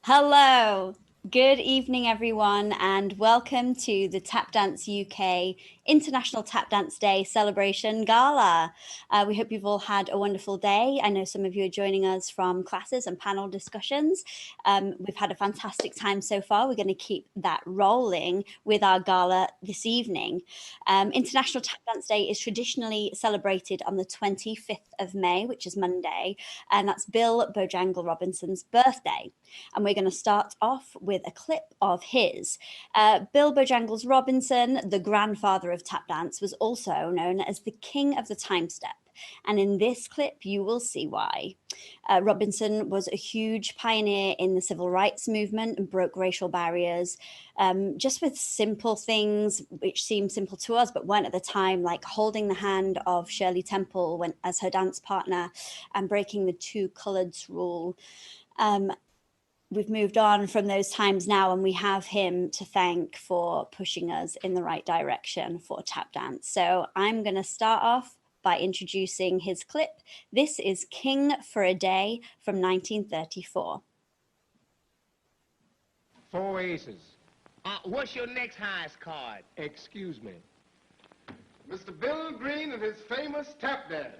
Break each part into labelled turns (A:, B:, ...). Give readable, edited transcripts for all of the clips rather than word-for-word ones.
A: Hello, good evening, everyone, and welcome to the Tap Dance UK International Tap Dance Day celebration gala. We hope you've all had a wonderful day. I know some of you are joining us from classes and panel discussions. We've had a fantastic time so far. We're going to keep that rolling with our gala this evening. International Tap Dance Day is traditionally celebrated on the 25th of May, which is Monday, and that's Bill Bojangle Robinson's birthday. And we're going to start off with a clip of his. Bill Bojangles Robinson, the grandfather of tap dance, was also known as the king of the time step. And in this clip, you will see why. Robinson was a huge pioneer in the civil rights movement and broke racial barriers, just with simple things which seem simple to us but weren't at the time, like holding the hand of Shirley Temple as her dance partner and breaking the two coloreds rule. We've moved on from those times now, and we have him to thank for pushing us in the right direction for tap dance. So I'm going to start off by introducing his clip. This is King for a Day from 1934.
B: Four aces.
C: What's your next highest card?
B: Excuse me. Mr. Bill Green and his famous tap dance.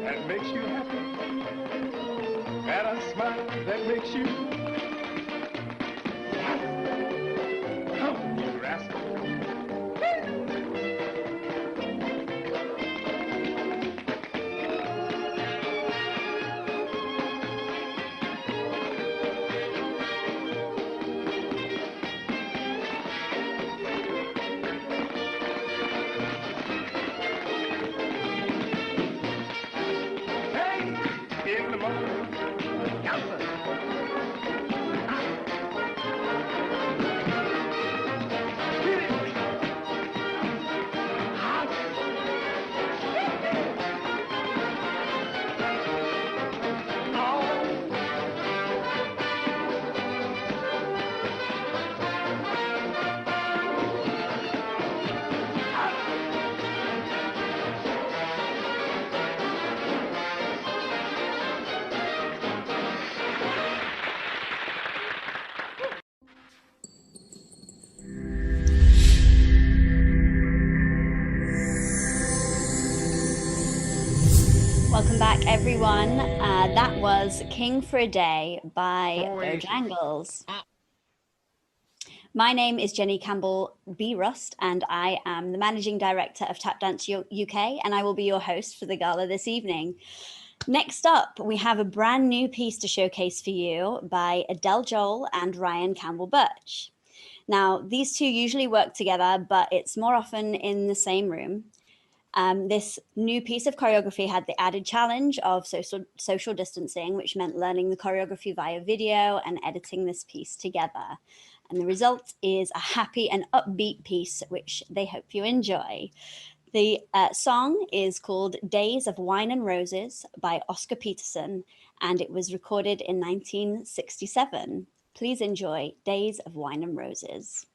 B: That makes you happy. That a smile that makes you happy. Come, you rascal. In the morning,
A: Welcome back, everyone. That was King for a Day by
C: Oasis.
A: Bojangles. My name is Jenny Campbell B. Rust, and I am the Managing Director of Tap Dance UK, and I will be your host for the gala this evening. Next up, we have a brand new piece to showcase for you by Adele Joel and Ryan Campbell Birch. Now, these two usually work together, but it's more often in the same room. This new piece of choreography had the added challenge of social distancing, which meant learning the choreography via video and editing this piece together. And the result is a happy and upbeat piece, which they hope you enjoy. The song is called Days of Wine and Roses by Oscar Peterson, and it was recorded in 1967. Please enjoy Days of Wine and Roses.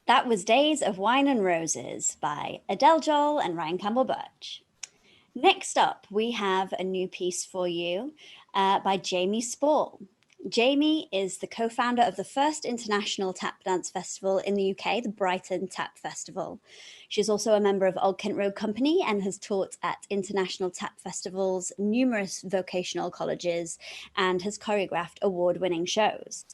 A: That was Days of Wine and Roses by Adele Joel and Ryan Campbell Birch. Next up, we have a new piece for you by Jamie Spall. Jamie is the co-founder of the first international tap dance festival in the UK, the Brighton Tap Festival. She's also a member of Old Kent Road Company and has taught at international tap festivals, numerous vocational colleges, and has choreographed award-winning shows.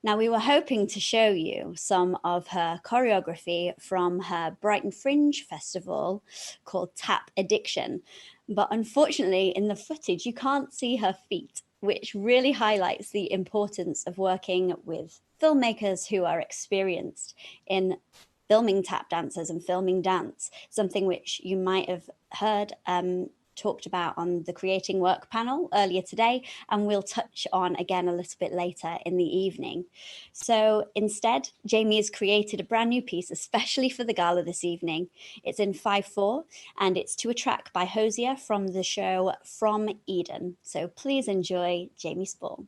A: Now, we were hoping to show you some of her choreography from her Brighton Fringe festival called Tap Addiction. But unfortunately, in the footage, you can't see her feet, which really highlights the importance of working with filmmakers who are experienced in filming tap dancers and filming dance, something which you might have heard talked about on the Creating Work panel earlier today, and we'll touch on again a little bit later in the evening. So instead, Jamie has created a brand new piece especially for the gala this evening. It's in 5/4, and it's to a track by Hosier from the show From Eden. So please enjoy Jamie Spall.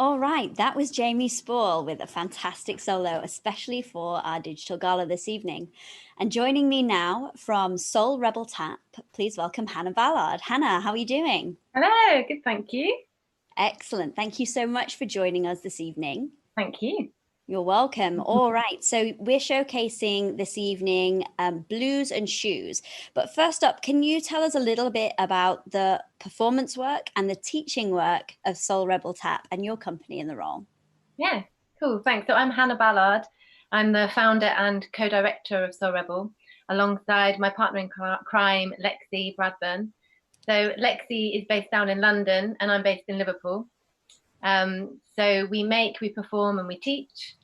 A: All right, that was Jamie Spall with a fantastic solo, especially for our digital gala this evening. And joining me now from Soul Rebel Tap, please welcome Hannah Ballard. Hannah, how are you doing?
D: Hello, good, thank you.
A: Excellent. Thank you so much for joining us this evening.
D: Thank you.
A: You're welcome. All right. So we're showcasing this evening Blues and Shoes. But first up, can you tell us a little bit about the performance work and the teaching work of Soul Rebel Tap and your company in the role?
D: Yeah, cool, thanks. So I'm Hannah Ballard. I'm the founder and co-director of Soul Rebel, alongside my partner in crime, Lexi Bradburn. So Lexi is based down in London and I'm based in Liverpool. So we perform and we teach.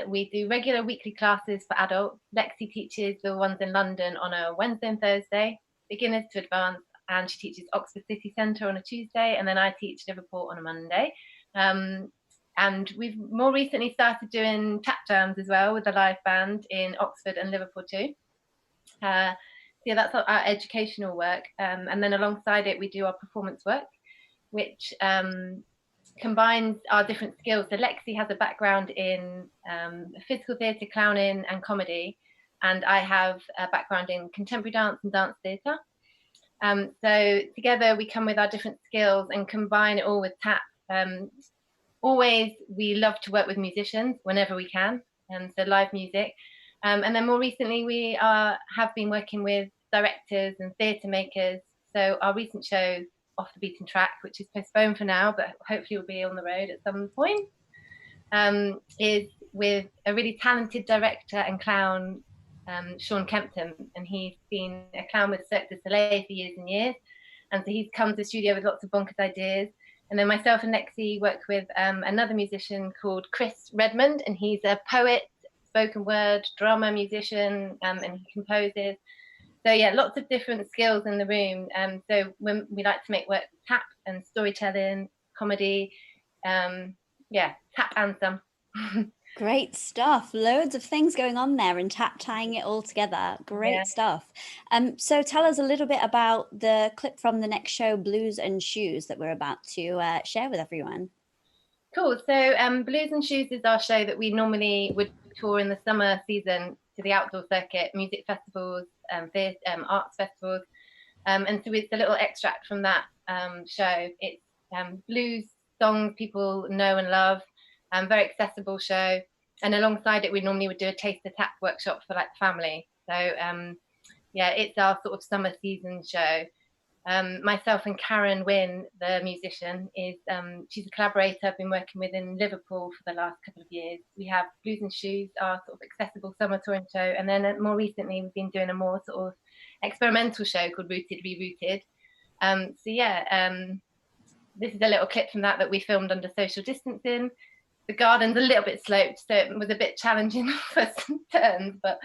D: We do regular weekly classes for adults. Lexi teaches the ones in London on a Wednesday and Thursday, beginners to advanced, and she teaches Oxford City Centre on a Tuesday, and then I teach Liverpool on a Monday. And we've more recently started doing tap jams as well with a live band in Oxford and Liverpool too. So yeah, that's our educational work. And then alongside it, we do our performance work, which combines our different skills. So Lexi has a background in physical theatre, clowning and comedy, and I have a background in contemporary dance and dance theatre. So together we come with our different skills and combine it all with tap. Always we love to work with musicians whenever we can, so live music. And then more recently we have been working with directors and theatre makers. So our recent show, Off the Beaten Track, which is postponed for now, but hopefully will be on the road at some point, is with a really talented director and clown, Sean Kempton, and he's been a clown with Cirque du Soleil for years and years, and so he's come to the studio with lots of bonkers ideas. And then myself and Lexi work with another musician called Chris Redmond, and he's a poet, spoken word, drummer, musician, and he composes. So yeah, lots of different skills in the room. So when we like to make work with tap and storytelling, comedy, tap and some.
A: Great stuff. Loads of things going on there and tap tying it all together. Great stuff. So tell us a little bit about the clip from the next show, Blues and Shoes, that we're about to share with everyone.
D: Cool. So Blues and Shoes is our show that we normally would tour in the summer season to the outdoor circuit, music festivals, arts festivals. And so it's a little extract from that show. It's blues songs people know and love, very accessible show. And alongside it, we normally would do a taste of tap workshop for like family. So it's our sort of summer season show. Myself and Karen Wynn, the musician, she's a collaborator I've been working with in Liverpool for the last couple of years. We have Blues and Shoes, our sort of accessible summer touring show, and then more recently we've been doing a more sort of experimental show called Rooted Rerouted. This is a little clip from that we filmed under social distancing. The garden's a little bit sloped, so it was a bit challenging for some turns, but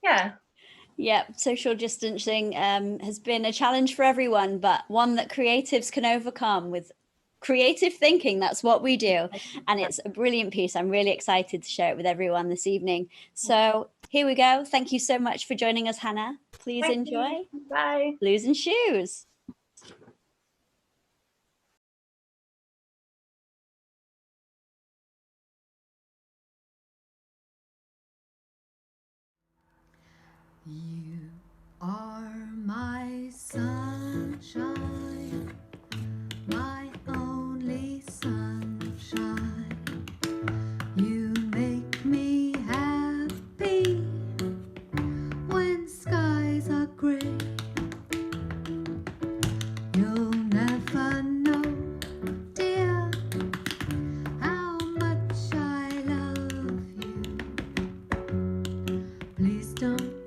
D: yeah.
A: Yeah, social distancing has been a challenge for everyone, but one that creatives can overcome with creative thinking. That's what we do. And it's a brilliant piece. I'm really excited to share it with everyone this evening. So here we go. Thank you so much for joining us, Hannah. Please enjoy.
D: Bye.
A: Blues and Shoes.
E: You are my sunshine, my only sunshine. You make me happy when skies are gray. You'll never know, dear, how much I love you. Please don't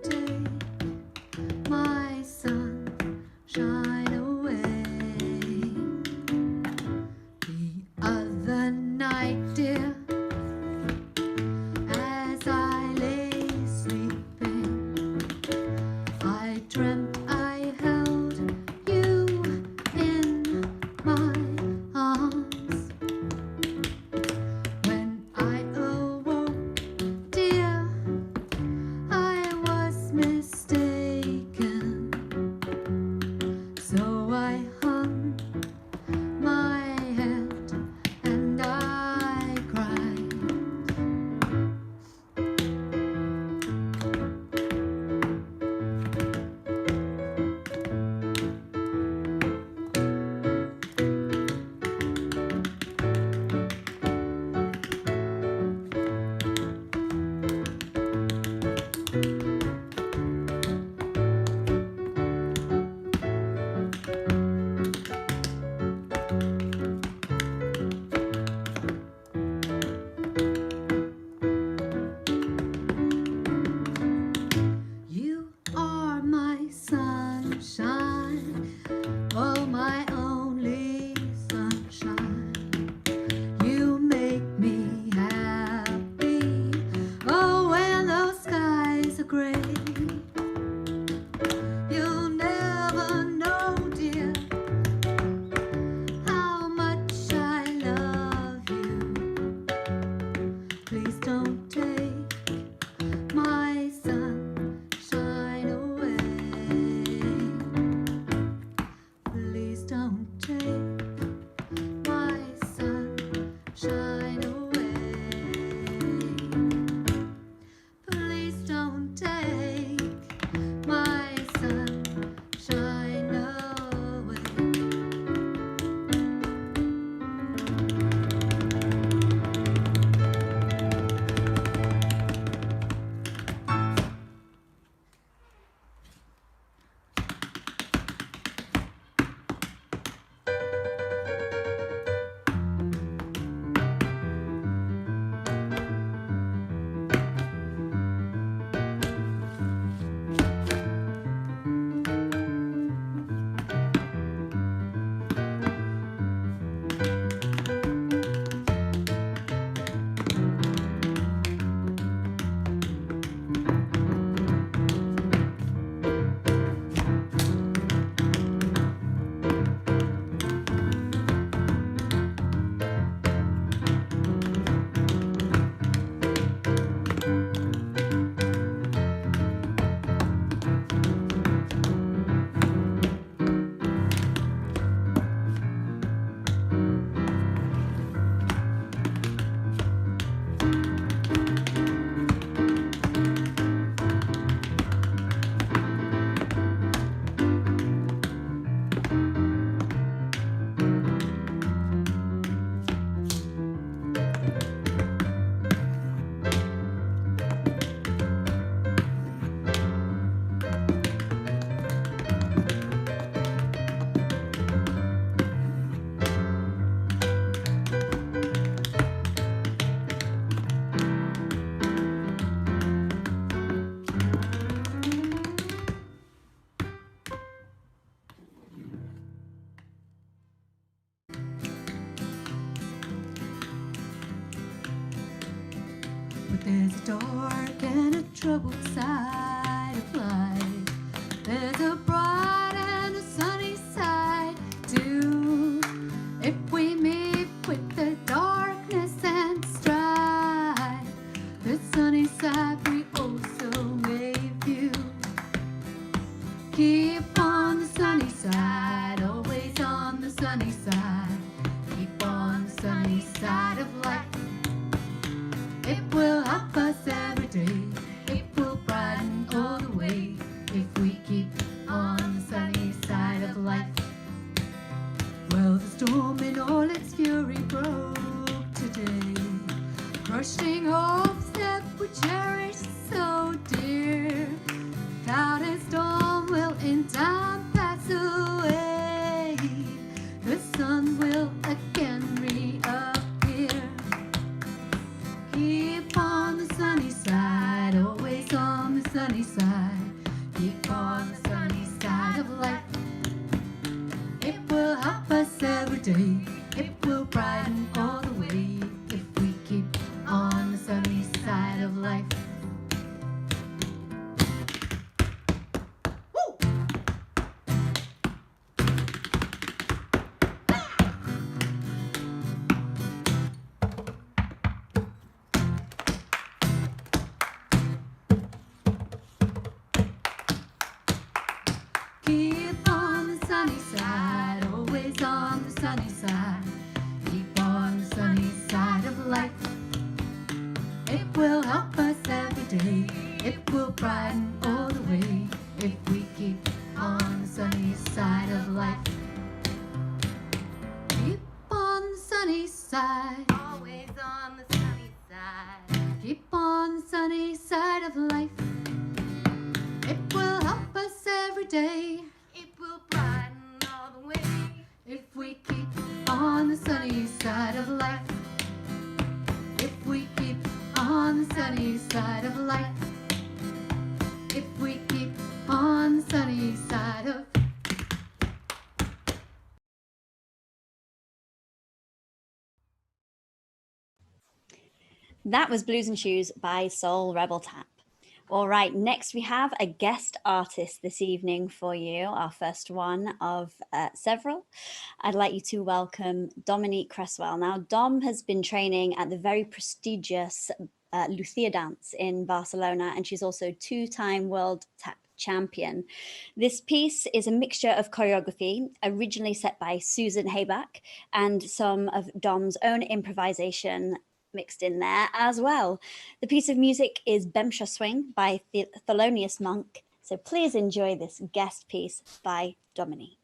E: my sunshine away. The other night, dear, as I lay sleeping, I dreamt I held you in my arms. When I awoke, dear, I was gray. You'll never know, dear, how much I love you. Please don't take my sunshine away. Please don't take my sunshine away. Please don't take my sunshine away. But there's a dark and a troubled side of life. There's a bright and a sunny side too. If we meet with the darkness and strife, the sunny side we also may view. Keep on the sunny side, always on the sunny side. Keep on the sunny side of life. It will help us every day. It will brighten all the way if we keep on the sunny side of life. Well, the storm in all its fury broke today, crushing hopes that we cherish so dear. Cloud and storm will in time pass away. The sun will again reappear. Keep on the sunny side, always on the sunny side. Keep on the sunny side of life. It will help us every day. It will brighten all the way if we keep on the sunny side of life. Keep on the sunny side, always on the sunny side. Keep on the sunny side of life. It will help us every day. It will brighten all the way if we keep on the sunny side of life. Keep on the sunny side,
D: Always on the sunny side.
E: keep on the sunny side of life. It will help us every day
D: It will brighten all the way.
E: if we keep on the sunny side of life. If we keep on the sunny side of life. If we keep on the sunny side of
A: That was Blues and Shoes by Soul Rebel Tap. All right, next we have a guest artist this evening for you, our first one of several. I'd like you to welcome Dominique Cresswell. Now, Dom has been training at the very prestigious Lucia dance in Barcelona, and she's also two-time world tap champion. This piece is a mixture of choreography, originally set by Susan Hayback, and some of Dom's own improvisation mixed in there as well. The piece of music is Bemsha Swing by Thelonious Monk. So please enjoy this guest piece by Dominique.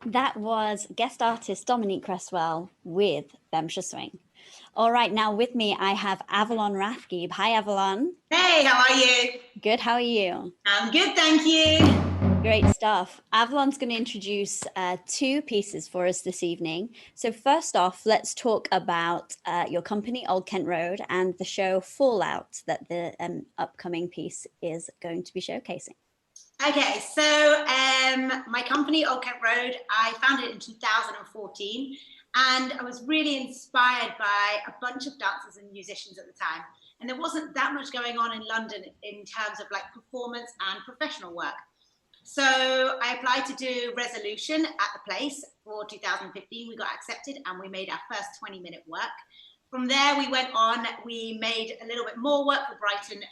A: That was guest artist Dominique Cresswell with Bemsha Swing. All right, now with me I have Avalon Rathgeeb. Hi, Avalon.
F: Hey, how are you?
A: Good, how are you?
F: I'm good, thank you.
A: Great stuff. Avalon's going to introduce two pieces for us this evening. So first off, let's talk about your company, Old Kent Road, and the show Fallout that the upcoming piece is going to be showcasing.
F: Okay, so my company, Old Kent Road, I founded it in 2014, and I was really inspired by a bunch of dancers and musicians at the time. And there wasn't that much going on in London in terms of like performance and professional work. So I applied to do Resolution at the place for 2015. We got accepted and we made our first 20-minute work. From there, we went on, we made a little bit more work for Brighton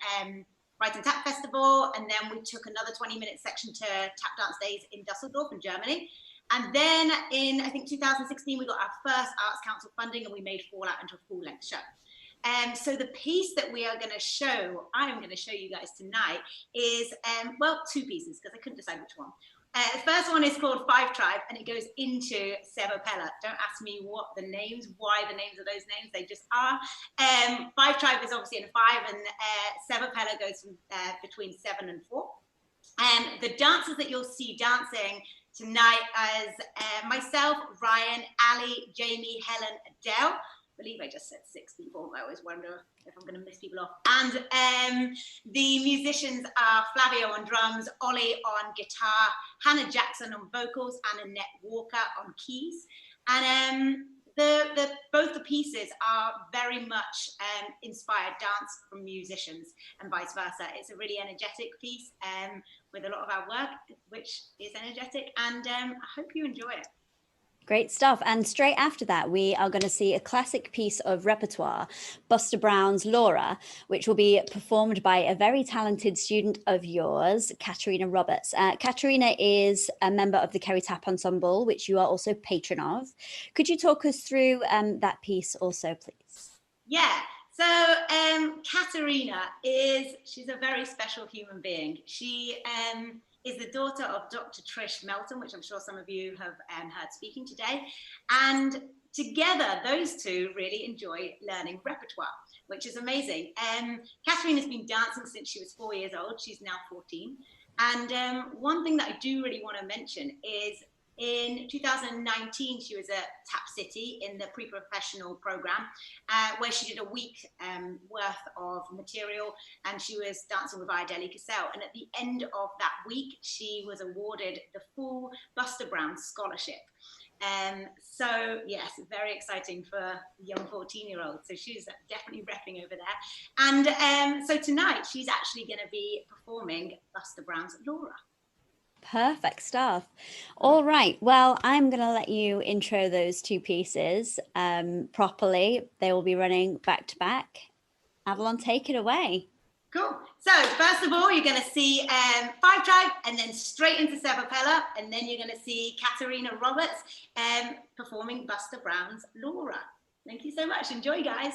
F: Tap Festival, and then we took another 20-minute section to Tap Dance Days in Dusseldorf in Germany. And then in, I think, 2016, we got our first Arts Council funding and we made Fallout into a full-length show. So the piece that we are going to show, I am going to show you guys tonight is, well, two pieces because I couldn't decide which one. The first one is called Five Tribe and it goes into Sebapella. Don't ask me what the names, why the names of those names, they just are. Five Tribe is obviously in a five and Sebapella goes from, between 7 and 4. The dancers that you'll see dancing tonight is myself, Ryan, Ali, Jamie, Helen, Adele. I believe I just said 6 people. I always wonder if I'm going to miss people off. And the musicians are Flavio on drums, Ollie on guitar, Hannah Jackson on vocals, and Annette Walker on keys. And both the pieces are very much inspired dance from musicians and vice versa. It's a really energetic piece with a lot of our work, which is energetic, and I hope you enjoy it.
A: Great stuff. And straight after that, we are going to see a classic piece of repertoire, Buster Brown's Laura, which will be performed by a very talented student of yours, Katerina Roberts. Katerina is a member of the Kerry Tap Ensemble, which you are also patron of. Could you talk us through that piece also, please?
F: Yeah. So Katerina she's a very special human being. She is the daughter of Dr. Trish Melton, which I'm sure some of you have heard speaking today. And together, those two really enjoy learning repertoire, which is amazing. Catherine has been dancing since she was 4 years old. She's now 14. And one thing that I do really want to mention is in 2019, she was at Tap City in the pre-professional program, where she did a week worth of material, and she was dancing with Ayodele Cassell. And at the end of that week, she was awarded the full Buster Brown scholarship. So yes, very exciting for a young 14-year-old. So she's definitely repping over there. And so tonight, she's actually going to be performing Buster Brown's Laura.
A: Perfect stuff. All right. Well, I'm going to let you intro those two pieces properly. They will be running back to back. Avalon, take it away.
F: Cool. So first of all, you're going to see Five Tribe, and then straight into Sevapella, and then you're going to see Katarina Roberts performing Buster Brown's Laura. Thank you so much. Enjoy, guys.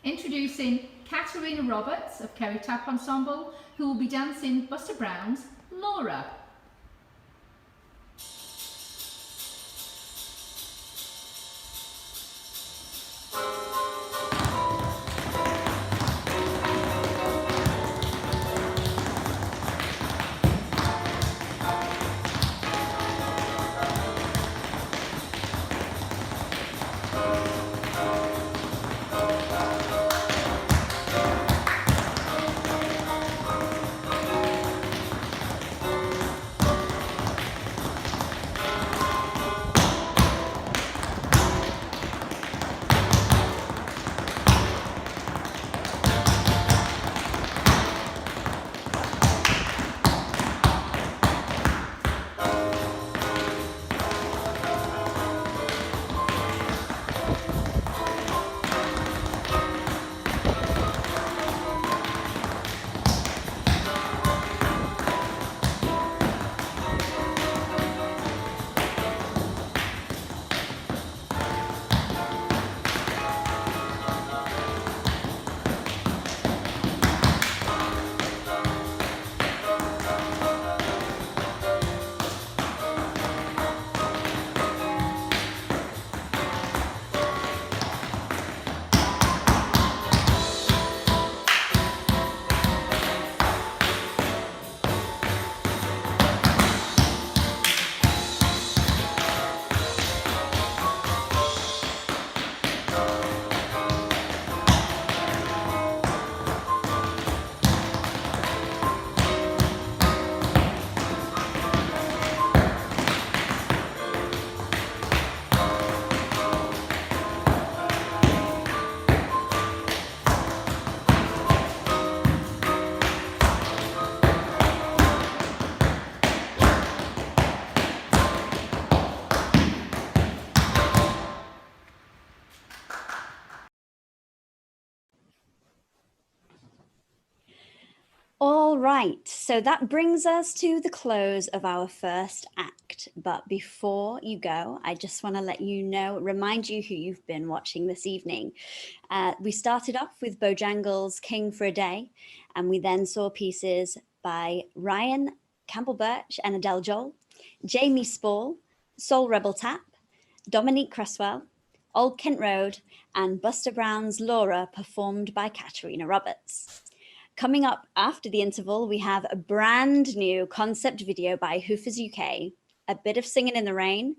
E: Introducing Katerina Roberts of Kerry Tap Ensemble, who will be dancing Buster Brown's Laura.
A: All right, so that brings us to the close of our first act. But before you go, I just want to let you know, remind you who you've been watching this evening. We started off with Bojangles' King for a Day, and we then saw pieces by Ryan Campbell-Birch and Adele Joel, Jamie Spall, Soul Rebel Tap, Dominique Cresswell, Old Kent Road, and Buster Brown's Laura, performed by Katerina Roberts. Coming up after the interval, we have a brand new concept video by Hoofers UK, a bit of Singing in the Rain,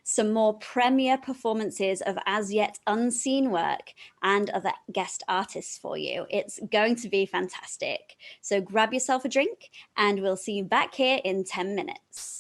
A: some more premiere performances of as yet unseen work, and other guest artists for you. It's going to be fantastic. So grab yourself a drink and we'll see you back here in 10 minutes.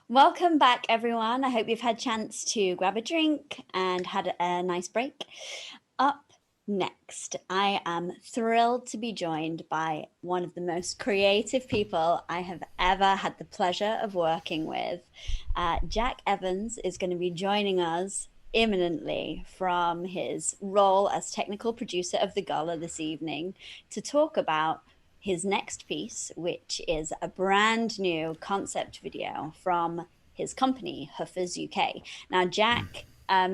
A: Welcome back, everyone. I hope you've had a chance to grab a drink and had a nice break. Up next, I am thrilled to be joined by one of the most creative people I have ever had the pleasure of working with. Jack Evans is going to be joining us imminently from his role as technical producer of the Gala this evening to talk about his next piece, which is a brand new concept video from his company, Huffers UK. Now, Jack, are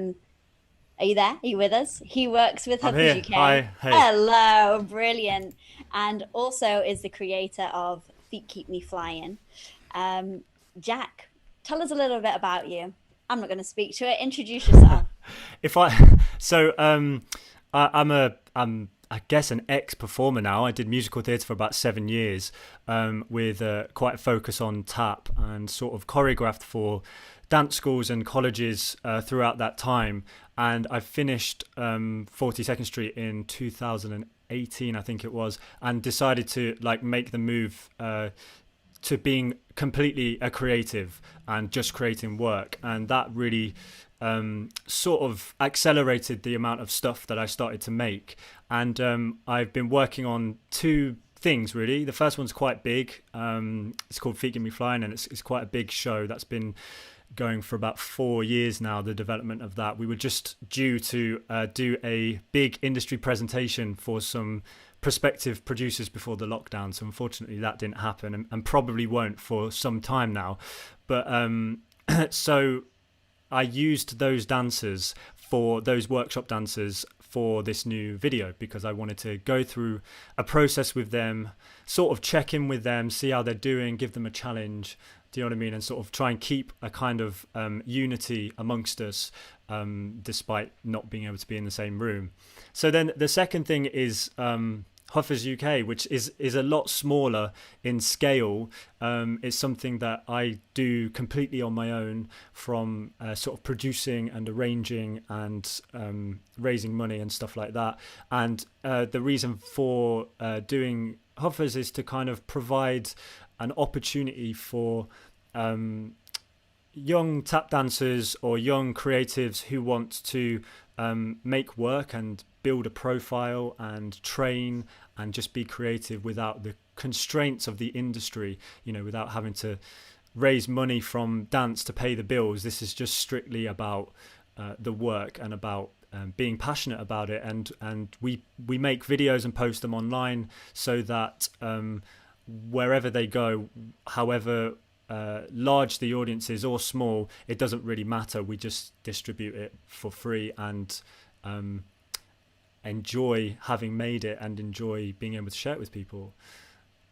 A: you there? Are you with us? He works with
G: I'm
A: Huffers
G: here.
A: UK.
G: Hi. Hey.
A: Hello, brilliant. And also is the creator of Feet Keep Me Flying. Jack, tell us a little bit about you. I'm not going to speak to it. Introduce yourself.
G: I'm I guess an ex-performer now. I did musical theatre for about 7 years, with quite a focus on tap, and sort of choreographed for dance schools and colleges throughout that time. And I finished 42nd Street in 2018, I think it was, and decided to make the move to being completely a creative and just creating work. And that really sort of accelerated the amount of stuff that I started to make. And I've been working on two things, really. The first one's quite big. It's called Feet Keep Me Flying, and it's quite a big show that's been going for about 4 years now, the development of that. We were just due to do a big industry presentation for some prospective producers before the lockdown, so unfortunately that didn't happen, and probably won't for some time now. But so I used those dancers, for those workshop dancers, for this new video, because I wanted to go through a process with them, sort of check in with them, see how they're doing, give them a challenge. Do you know what I mean? And sort of try and keep a kind of unity amongst us, despite not being able to be in the same room. So then the second thing is Huffers UK, which is a lot smaller in scale. It's something that I do completely on my own, from sort of producing and arranging and raising money and stuff like that. And the reason for doing Huffers is to kind of provide an opportunity for young tap dancers or young creatives who want to make work and build a profile and train and just be creative without the constraints of the industry, without having to raise money from dance to pay the bills. This is just strictly about the work and about being passionate about it, and we make videos and post them online so that wherever they go, however large the audience is or small, it doesn't really matter. We just distribute it for free and enjoy having made it and enjoy being able to share it with people.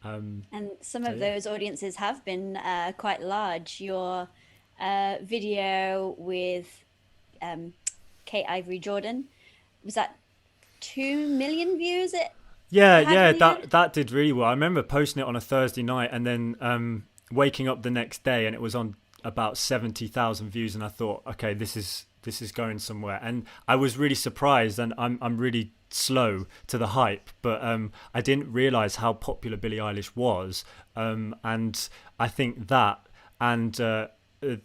A: And some of those audiences have been quite large. Your video with Kate Ivory Jordan, was that 2 million views?
G: That did really well. I remember posting it on a Thursday night and then waking up the next day and it was on about 70,000 views, and I thought, okay, this is going somewhere. And I was really surprised, and I'm really slow to the hype, but I didn't realize how popular Billie Eilish was, and I think that and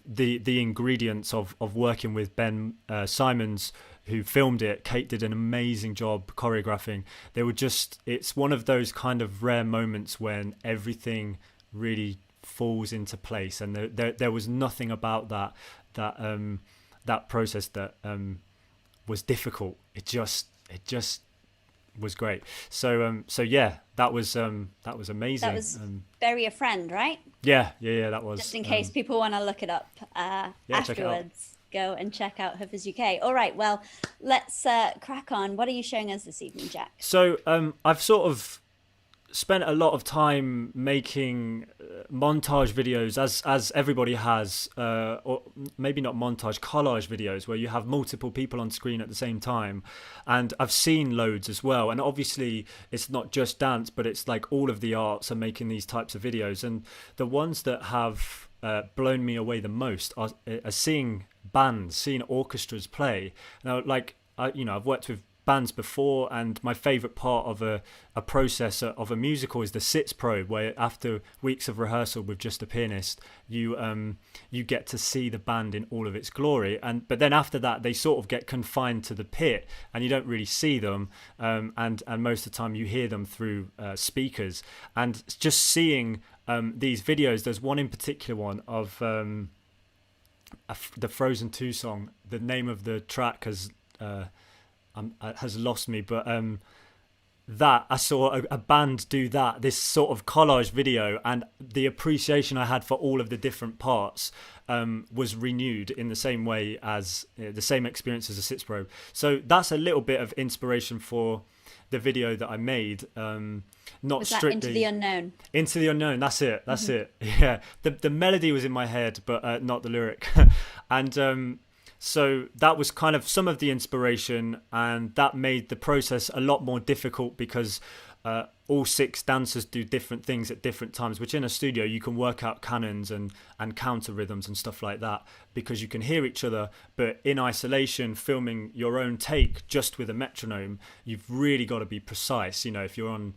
G: the ingredients of working with Ben Simons, who filmed it. Kate did an amazing job choreographing. It's one of those kind of rare moments when everything really falls into place, and there was nothing about that process that was difficult. It just was great. So yeah, that was amazing.
A: That was Bury a Friend, right?
G: Yeah, that was.
A: Just in case people want to look it up afterwards. Go and check out Hoofers UK. All right, well, let's crack on. What are you showing us this evening, Jack?
G: So I've sort of spent a lot of time making montage videos, as everybody has, or maybe not montage, collage videos, where you have multiple people on screen at the same time. And I've seen loads as well. And obviously it's not just dance, but it's like all of the arts are making these types of videos. And the ones that have blown me away the most are seeing bands, seeing orchestras play. Now, I've worked with bands before, and my favorite part of a process of a musical is the sits probe, where after weeks of rehearsal with just a pianist, you get to see the band in all of its glory. But then after that, they sort of get confined to the pit, and you don't really see them, and most of the time you hear them through speakers. And just seeing these videos, there's one in particular one of the Frozen 2 song. The name of the track has lost me, but that I saw a band do this sort of collage video, and the appreciation I had for all of the different parts was renewed in the same way as the same experience as a sits probe. So that's a little bit of inspiration for the video that I made. Not
A: was
G: strictly
A: that Into the Unknown.
G: Into the Unknown, that's it. Yeah, the melody was in my head, but not the lyric. And so that was kind of some of the inspiration, and that made the process a lot more difficult because all 6 dancers do different things at different times, which in a studio you can work out canons and counter rhythms and stuff like that because you can hear each other. But in isolation, filming your own take just with a metronome, you've really got to be precise. You know, if you're on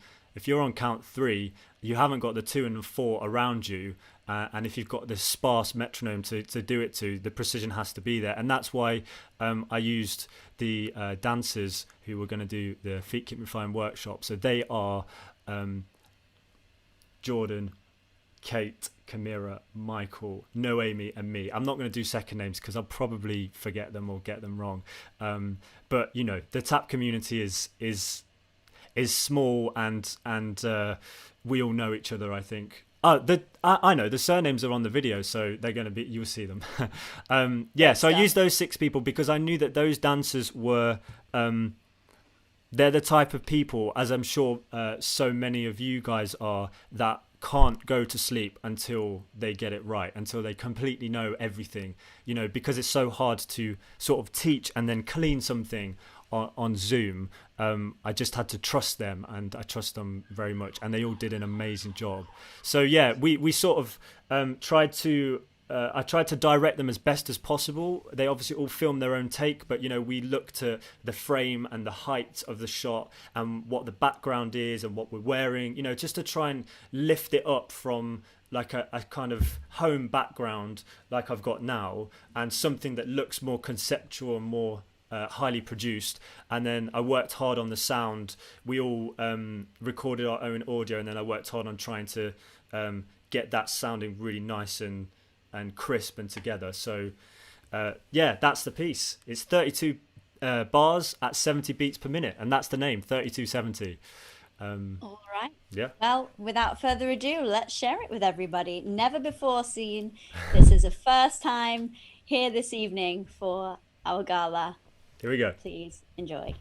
G: count 3, you haven't got the 2 and 4 around you. And if you've got this sparse metronome to do it to, the precision has to be there. And that's why I used the dancers who were going to do the Feet Keep Me Flying workshop. So they are Jordan, Kate, Kamira, Michael, Noemi, and me. I'm not going to do second names because I'll probably forget them or get them wrong. But you know, the tap community is small, and we all know each other, I think. I know the surnames are on the video, so they're going to be, you'll see them. So I used those 6 people because I knew that those dancers were they're the type of people, as I'm sure so many of you guys are, that can't go to sleep until they get it right, until they completely know everything, you know, because it's so hard to sort of teach and then clean something on Zoom. I just had to trust them, and I trust them very much, and they all did an amazing job. So yeah, we sort of tried to I tried to direct them as best as possible. They obviously all filmed their own take, but you know, we looked at the frame and the height of the shot and what the background is and what we're wearing, you know, just to try and lift it up from like a kind of home background like I've got now, and something that looks more conceptual and more highly produced. And then I worked hard on the sound. We all recorded our own audio, and then I worked hard on trying to get that sounding really nice and crisp and together. So yeah, that's the piece. It's 32 bars at 70 beats per minute, and that's the name, 3270.
A: All right.
G: Yeah.
A: Well, without further ado, let's share it with everybody. Never before seen. This is a first time here this evening for our gala.
G: Here we go.
A: Please enjoy.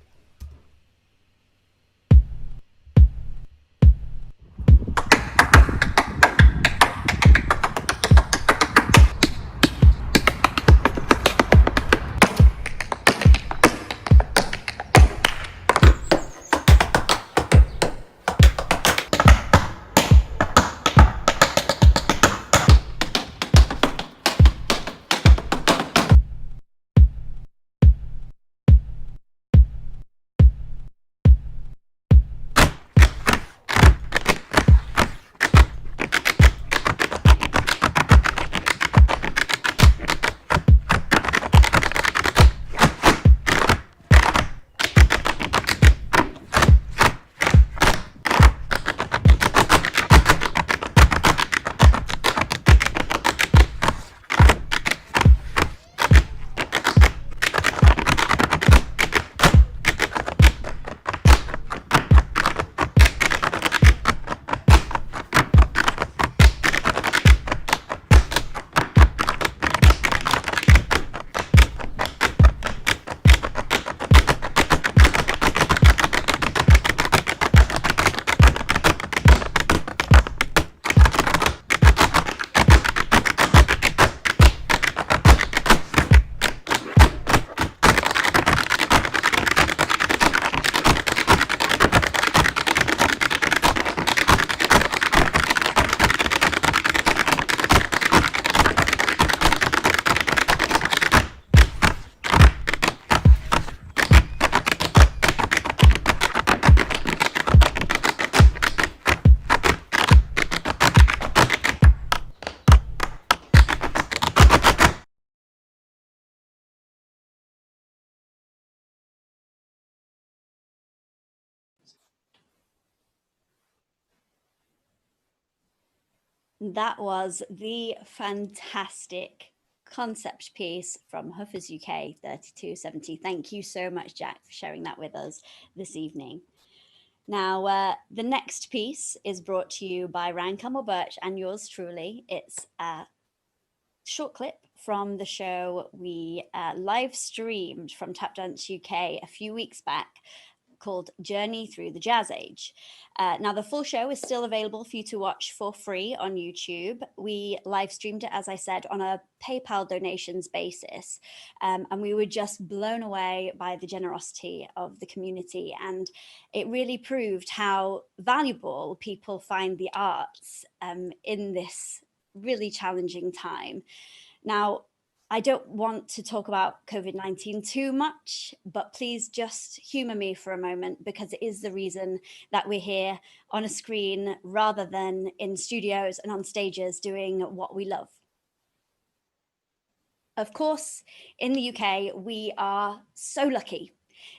A: That was the fantastic concept piece from Huffers UK 3270. Thank you so much, Jack, for sharing that with us this evening. Now, the next piece is brought to you by Ryan Campbell Birch and yours truly. It's a short clip from the show we live streamed from Tap Dance UK a few weeks back called Journey Through the Jazz Age. Now, the full show is still available for you to watch for free on YouTube. We live streamed it, as I said, on a PayPal donations basis. And we were just blown away by the generosity of the community. And it really proved how valuable people find the arts in this really challenging time. Now, I don't want to talk about COVID-19 too much, but please just humor me for a moment because it is the reason that we're here on a screen rather than in studios and on stages doing what we love. Of course, in the UK, we are so lucky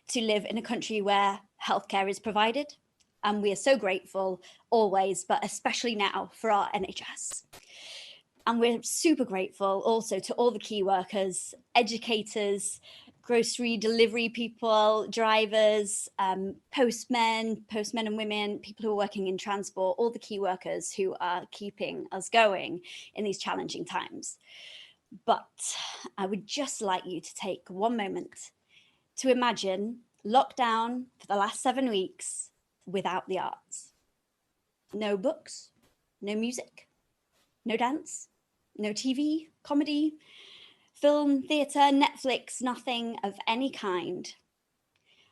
A: to live in a country where healthcare is provided, and we are so grateful always, but especially now for our NHS. And we're super grateful also to all the key workers, educators, grocery delivery people, drivers, postmen and women, people who are working in transport, all the key workers who are keeping us going in these challenging times. But I would just like you to take one moment to imagine lockdown for the last 7 weeks without the arts. No books, no music, no dance, no TV, comedy, film, theatre, Netflix, nothing of any kind.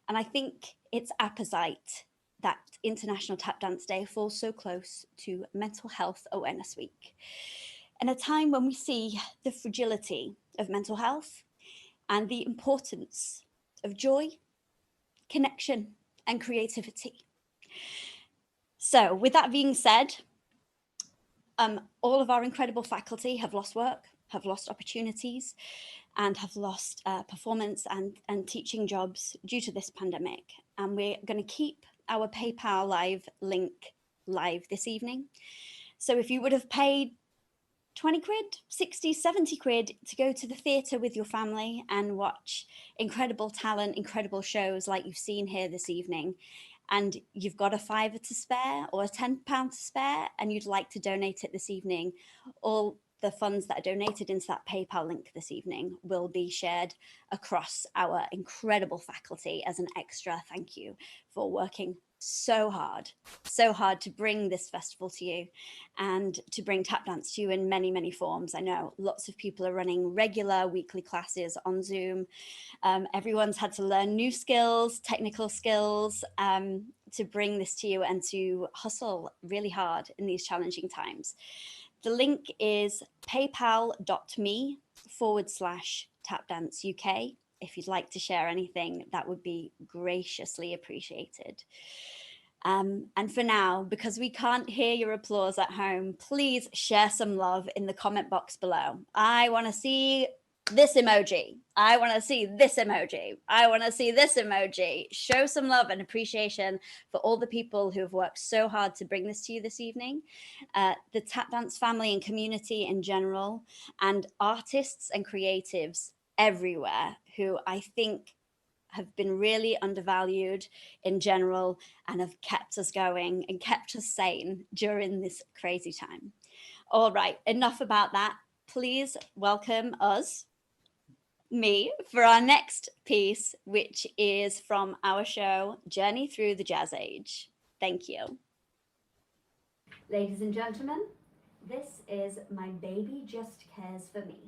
A: And I think it's apposite that International Tap Dance Day falls so close to Mental Health Awareness Week. In a time when we see the fragility of mental health and the importance of joy, connection, and creativity. So with that being said, all of our incredible faculty have lost work, have lost opportunities, and have lost performance and teaching jobs due to this pandemic. And we're going to keep our PayPal Live link live this evening. So if you would have paid 20 quid, 60, 70 quid to go to the theatre with your family and watch incredible talent, incredible shows like you've seen here this evening, and you've got a fiver to spare or a £10 to spare, and you'd like to donate it this evening, all the funds that are donated into that PayPal link this evening will be shared across our incredible faculty as an extra thank you for working so hard to bring this festival to you and to bring tap dance to you in many, many forms. I know lots of people are running regular weekly classes on Zoom. Everyone's had to learn new skills, technical skills, to bring this to you and to hustle really hard in these challenging times. The link is paypal.me/tapdanceuk. If you'd like to share anything, that would be graciously appreciated. And for now, because we can't hear your applause at home, please share some love in the comment box below. I want to see this emoji. I want to see this emoji. I want to see this emoji. Show some love and appreciation for all the people who have worked so hard to bring this to you this evening, the tap dance family and community in general, and artists and creatives everywhere who I think have been really undervalued in general and have kept us going and kept us sane during this crazy time. All right, enough about that. Please welcome me, for our next piece, which is from our show, Journey Through the Jazz Age. Thank you. Ladies and gentlemen, this is My Baby Just Cares for Me.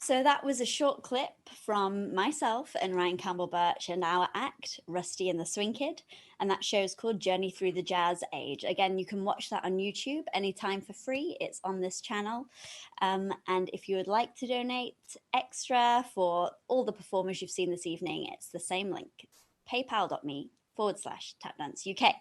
A: So that was a short clip from myself and Ryan Campbell Birch and our act, Rusty and the Swing Kid. And that show's called Journey Through the Jazz Age. Again, you can watch that on YouTube anytime for free. It's on this channel. And if you would like to donate extra for all the performers you've seen this evening, it's the same link, paypal.me/tapdanceuk.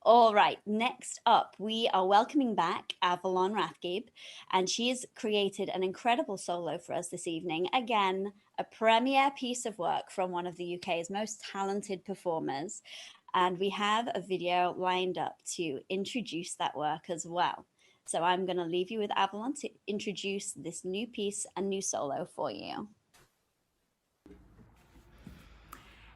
A: All right, next up, we are welcoming back Avalon Rathgeb, and she has created an incredible solo for us this evening. Again, a premiere piece of work from one of the UK's most talented performers. And we have a video lined up to introduce that work as well. So I'm going to leave you with Avalon to introduce this new piece and new solo for you.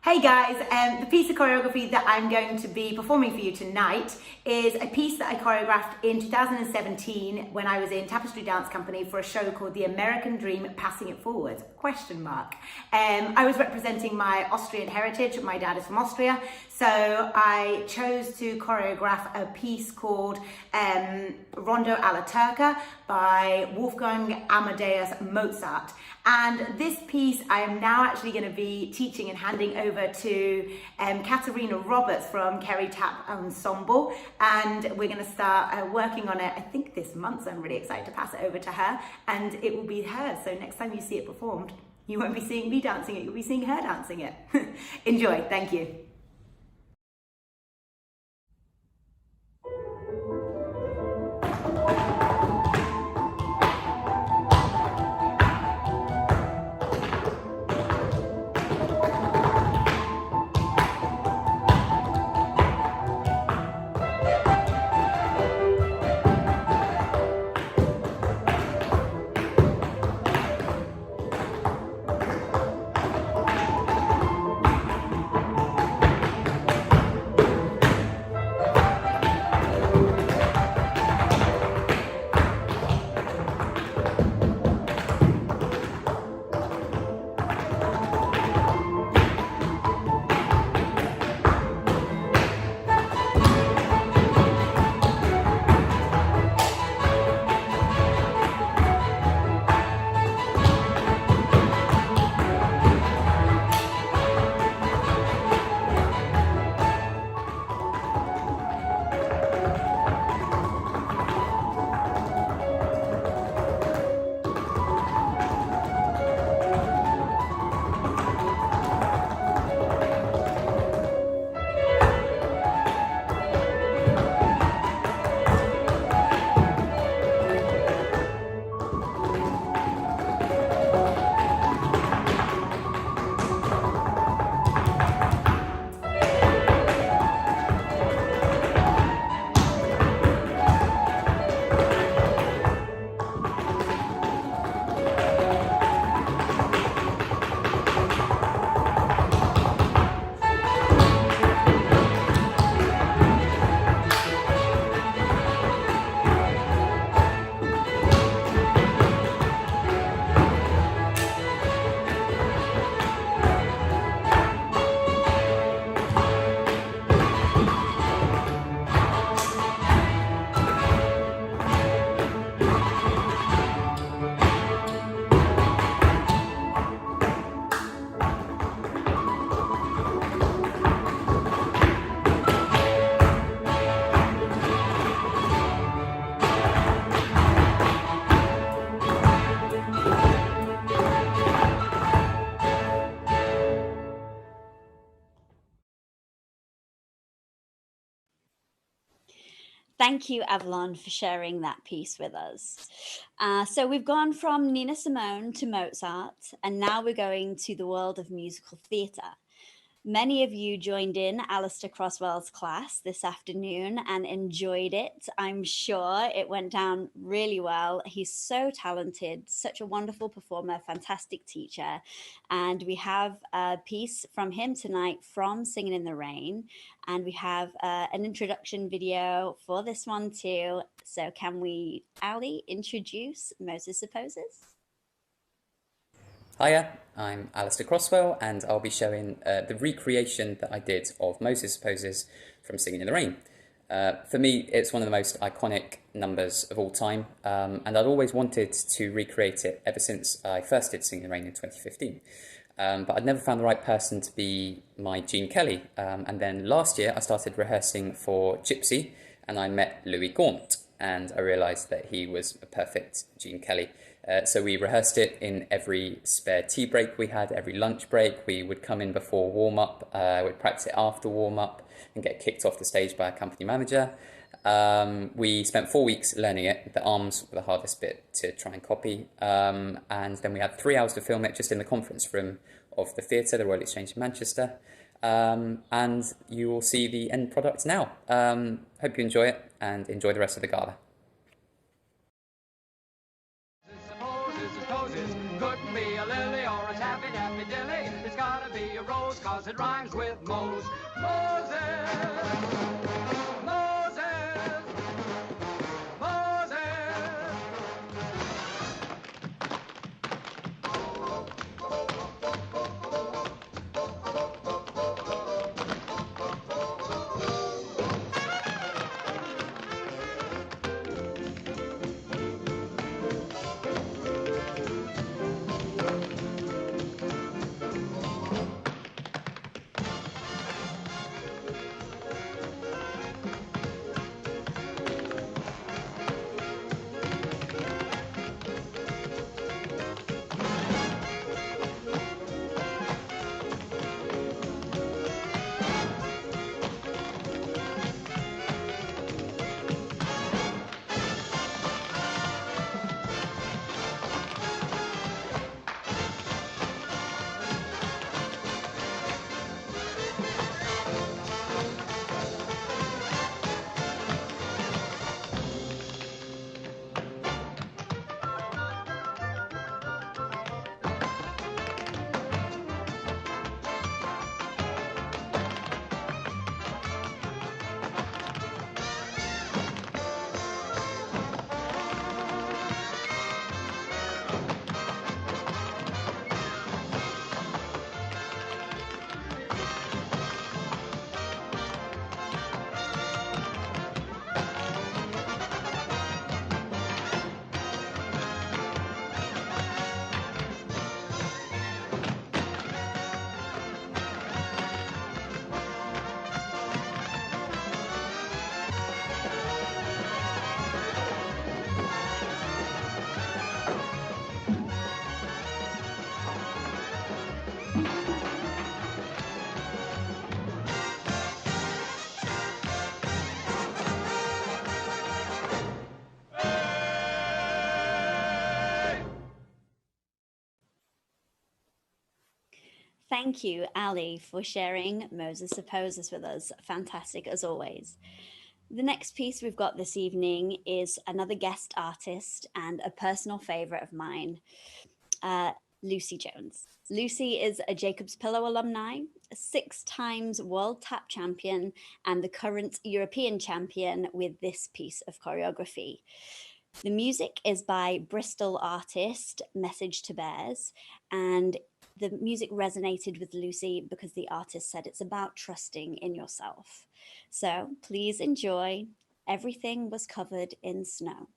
H: Hey guys, the piece of choreography that I'm going to be performing for you tonight is a piece that I choreographed in 2017 when I was in Tapestry Dance Company for a show called The American Dream, Passing It Forward, question mark. I was representing my Austrian heritage, my dad is from Austria, so I chose to choreograph a piece called Rondo alla Turca by Wolfgang Amadeus Mozart. And this piece I am now actually going to be teaching and handing over to Katerina Roberts from Kerry Tap Ensemble, and we're going to start working on it, I think this month, so I'm really excited to pass it over to her, and it will be hers, so next time you see it performed, you won't be seeing me dancing it, you'll be seeing her dancing it. Enjoy, thank you.
A: Thank you, Avalon, for sharing that piece with us. So we've gone from Nina Simone to Mozart, and now we're going to the world of musical theatre. Many of you joined in Alistair Croswell's class this afternoon and enjoyed it. I'm sure it went down really well. He's so talented, such a wonderful performer, fantastic teacher. And we have a piece from him tonight from Singing in the Rain. And we have an introduction video for this one too. So can we, Ali, introduce Moses Supposes?
I: Hiya, I'm Alistair Crosswell, and I'll be showing the recreation that I did of Moses Supposes from Singing in the Rain. For me, it's one of the most iconic numbers of all time, and I'd always wanted to recreate it ever since I first did Singing in the Rain in 2015. But I'd never found the right person to be my Gene Kelly, and then last year I started rehearsing for Gypsy, and I met Louis Gaunt, and I realised that he was a perfect Gene Kelly. So we rehearsed it in every spare tea break we had, every lunch break. We would come in before warm-up, we'd practice it after warm-up and get kicked off the stage by a company manager. We spent 4 weeks learning it. The arms were the hardest bit to try and copy. And then we had 3 hours to film it just in the conference room of the theatre, the Royal Exchange in Manchester. And you will see the end product now. Hope you enjoy it and enjoy the rest of the gala.
J: Couldn't be a lily or a tappy tappy dilly. It's gotta be a rose, cause it rhymes with Moses. Moses, Moses, Moses.
A: Thank you, Ali, for sharing Moses Supposes with us. Fantastic as always. The next piece we've got this evening is another guest artist and a personal favorite of mine, Lucy Jones. Lucy is a Jacob's Pillow alumni, a 6 times World Tap champion, and the current European champion with this piece of choreography. The music is by Bristol artist Message to Bears, and the music resonated with Lucy because the artist said it's about trusting in yourself. So please enjoy Everything Was Covered in Snow.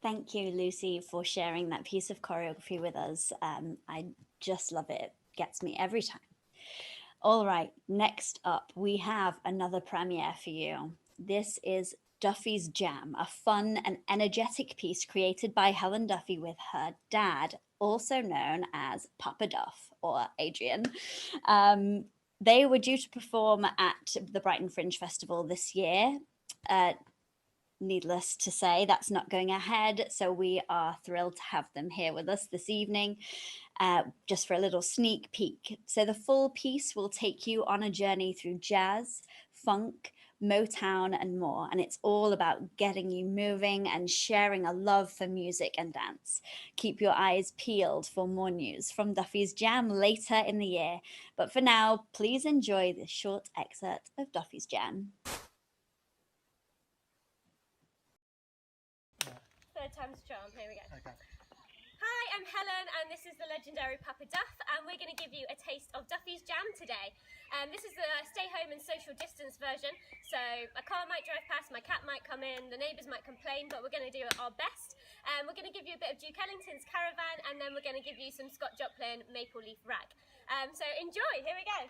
A: Thank you, Lucy, for sharing that piece of choreography with us. I just love it. It gets me every time. All right, next up, we have another premiere for you. This is Duffy's Jam, a fun and energetic piece created by Helen Duffy with her dad, also known as Papa Duff or Adrian. They were due to perform at the Brighton Fringe Festival this year. Needless to say, that's not going ahead. So we are thrilled to have them here with us this evening, just for a little sneak peek. So the full piece will take you on a journey through jazz, funk, Motown, and more. And it's all about getting you moving and sharing a love for music and dance. Keep your eyes peeled for more news from Duffy's Jam later in the year. But for now, please enjoy this short excerpt of Duffy's Jam.
K: Third time's a charm, here we go. Okay. Hi, I'm Helen and this is the legendary Papa Duff and we're going to give you a taste of Duffy's Jam today. This is the stay home and social distance version, so a car might drive past, my cat might come in, the neighbours might complain, but we're going to do our best. We're going to give you a bit of Duke Ellington's Caravan and then we're going to give you some Scott Joplin Maple Leaf Rag. So enjoy, here we go.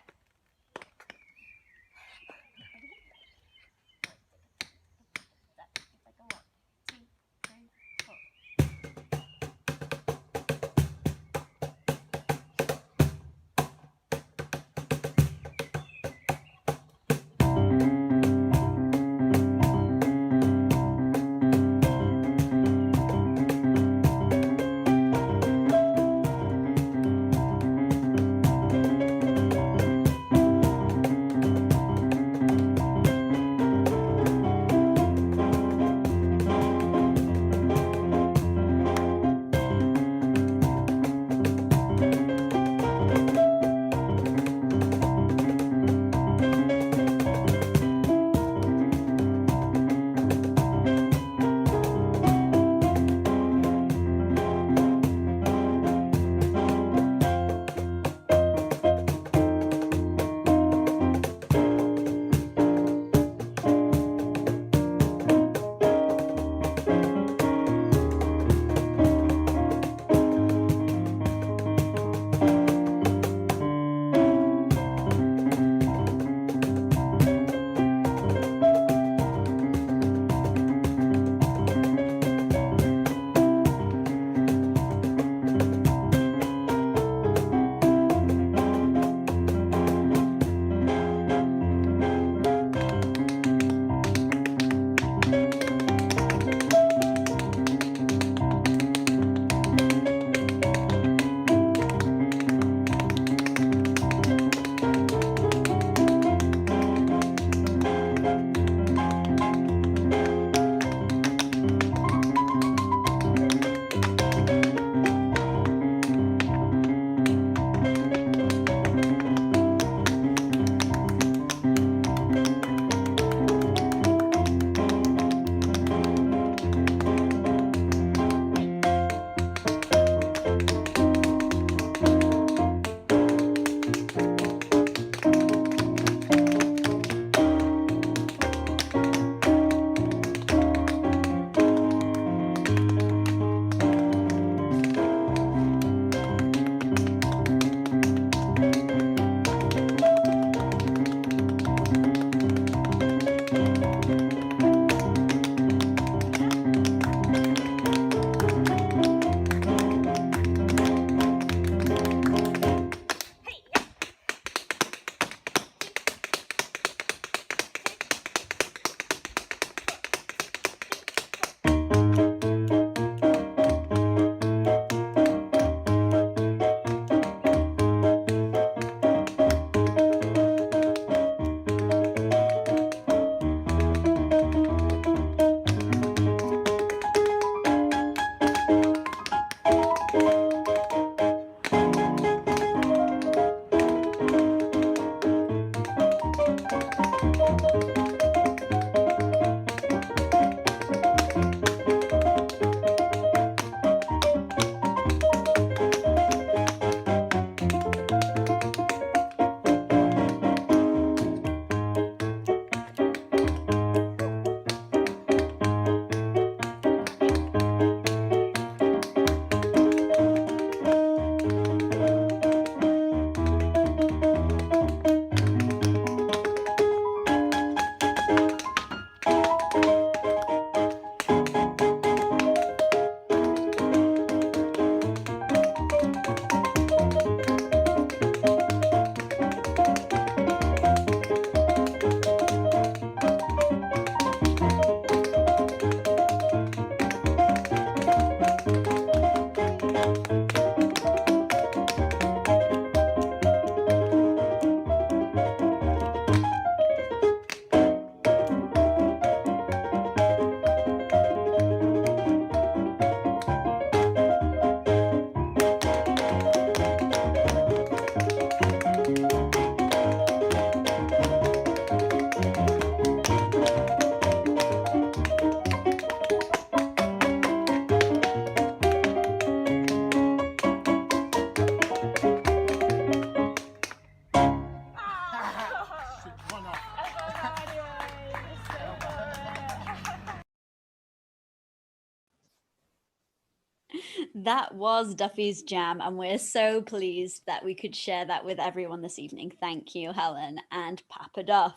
A: That was Duffy's Jam, and we're so pleased that we could share that with everyone this evening. Thank you, Helen and Papa Duff.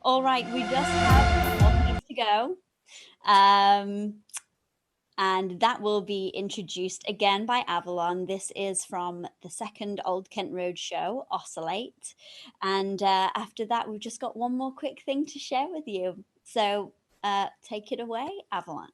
A: All right, we just have one piece to go. And that will be introduced again by Avalon. This is from the second Old Kent Road show, Oscillate. And after that, we've just got one more quick thing to share with you. So take it away, Avalon.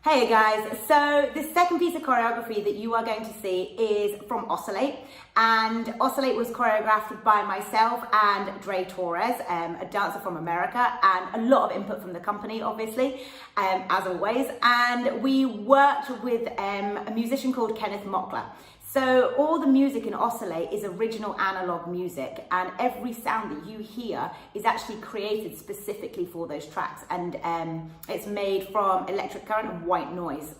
H: Hey guys, so the second piece of choreography that you are going to see is from Oscillate, and Oscillate was choreographed by myself and Dre Torres, a dancer from America, and a lot of input from the company, obviously, as always, and we worked with a musician called Kenneth Mockler. So all the music in Oscillate is original analog music, and every sound that you hear is actually created specifically for those tracks, and it's made from electric current and white noise,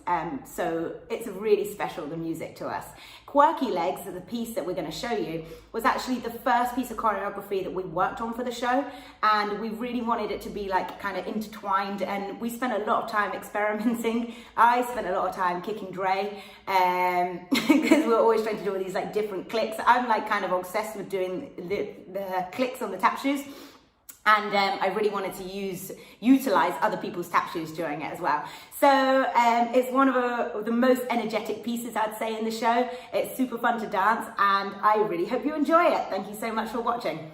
H: so it's really special, the music, to us. Quirky Legs, the piece that we're going to show you, was actually the first piece of choreography that we worked on for the show, and we really wanted it to be like kind of intertwined, and we spent a lot of time experimenting. I spent a lot of time kicking Dre, because we're always trying to do all these like different clicks. I'm like kind of obsessed with doing the clicks on the tap shoes. And I really wanted to utilize other people's tap shoes during it as well. So it's one of the most energetic pieces, I'd say, in the show. It's super fun to dance, and I really hope you enjoy it. Thank you so much for watching.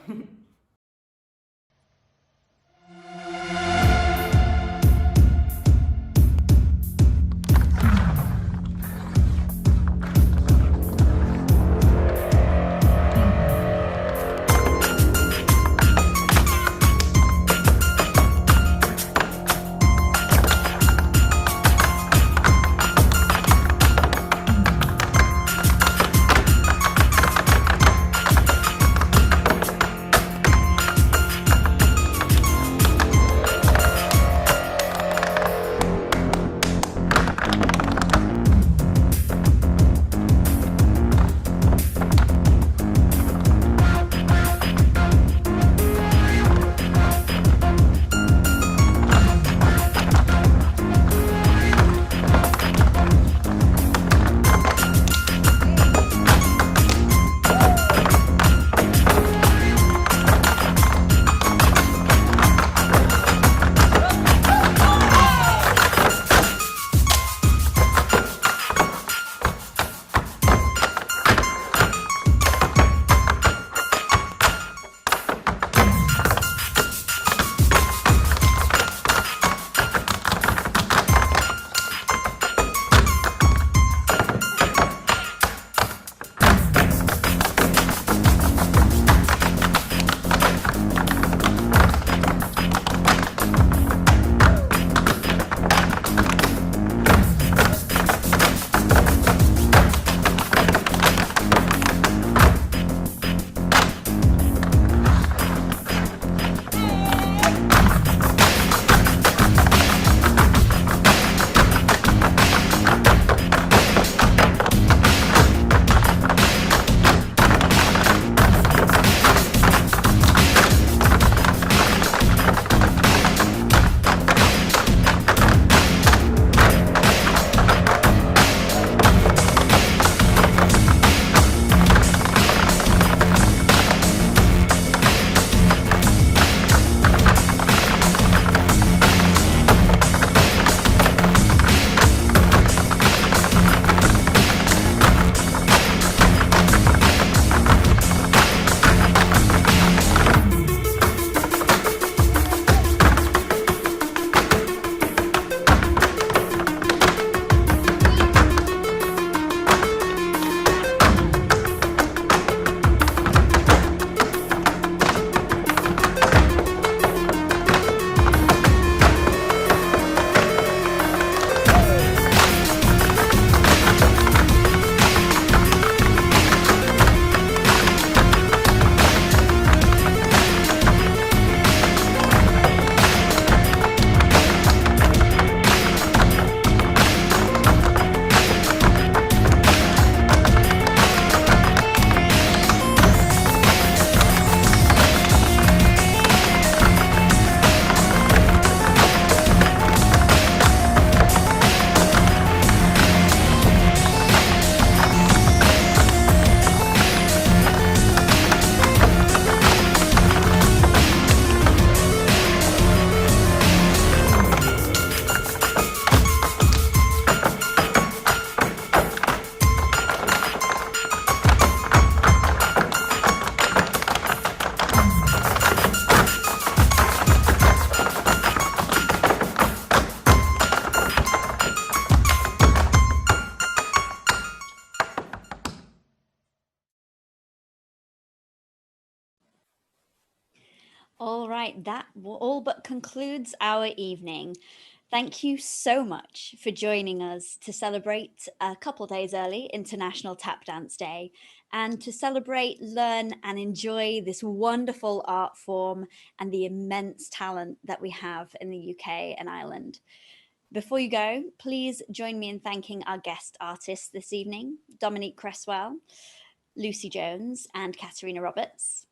A: All right, that all but concludes our evening. Thank you so much for joining us to celebrate a couple days early International Tap Dance Day and to celebrate, learn, and enjoy this wonderful art form and the immense talent that we have in the UK and Ireland. Before you go, please join me in thanking our guest artists this evening, Dominique Cresswell, Lucy Jones, and Katerina Roberts,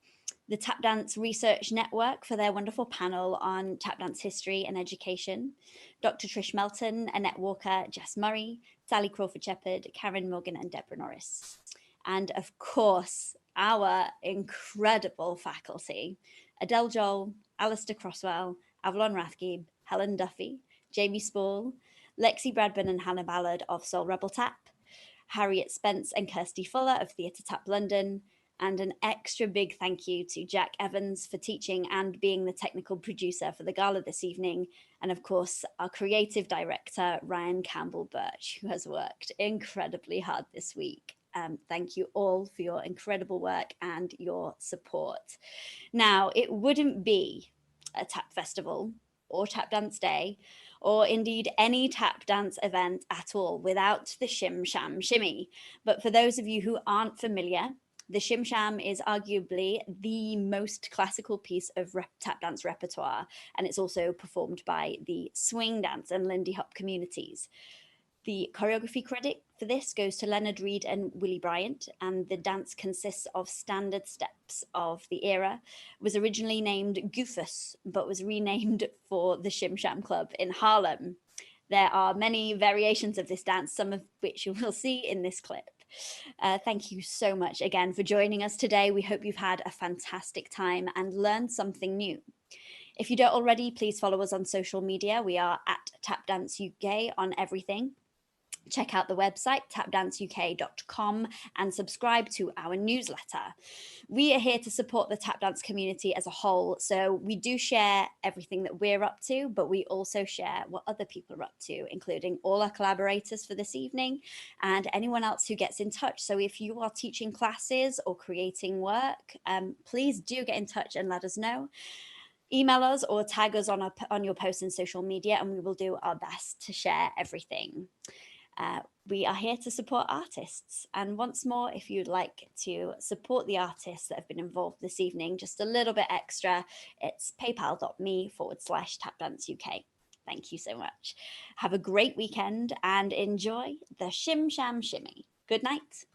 A: the Tap Dance Research Network for their wonderful panel on tap dance history and education, Dr. Trish Melton, Annette Walker, Jess Murray, Sally Crawford Shepherd, Karen Morgan, and Deborah Norris. And of course, our incredible faculty, Adele Joel, Alistair Croswell, Avalon Rathgeb, Helen Duffy, Jamie Spall, Lexi Bradburn and Hannah Ballard of Soul Rebel Tap, Harriet Spence and Kirsty Fuller of Theatre Tap London, and an extra big thank you to Jack Evans for teaching and being the technical producer for the gala this evening, and of course our creative director Ryan Campbell Birch, who has worked incredibly hard this week. Thank you all for your incredible work and your support. Now, it wouldn't be a tap festival or tap dance day or indeed any tap dance event at all without the Shim Sham Shimmy. But for those of you who aren't familiar, the Shim Sham is arguably the most classical piece of tap dance repertoire, and it's also performed by the swing dance and Lindy Hop communities. The choreography credit for this goes to Leonard Reed and Willie Bryant, and the dance consists of standard steps of the era. It was originally named Goofus, but was renamed for the Shim Sham Club in Harlem. There are many variations of this dance, some of which you will see in this clip. Thank you so much again for joining us today. We hope you've had a fantastic time and learned something new. If you don't already, please follow us on social media. We are at Tap Dance UK on everything. Check out the website tapdanceuk.com and subscribe to our newsletter. We are here to support the tap dance community as a whole, so we do share everything that we're up to, but we also share what other people are up to, including all our collaborators for this evening and anyone else who gets in touch. So if you are teaching classes or creating work, please do get in touch and let us know. Email us or tag us on your posts in social media, and we will do our best to share everything. We are here to support artists. And once more, if you'd like to support the artists that have been involved this evening, just a little bit extra, it's paypal.me/tapdanceuk. Thank you so much. Have a great weekend and enjoy the Shim Sham Shimmy. Good night.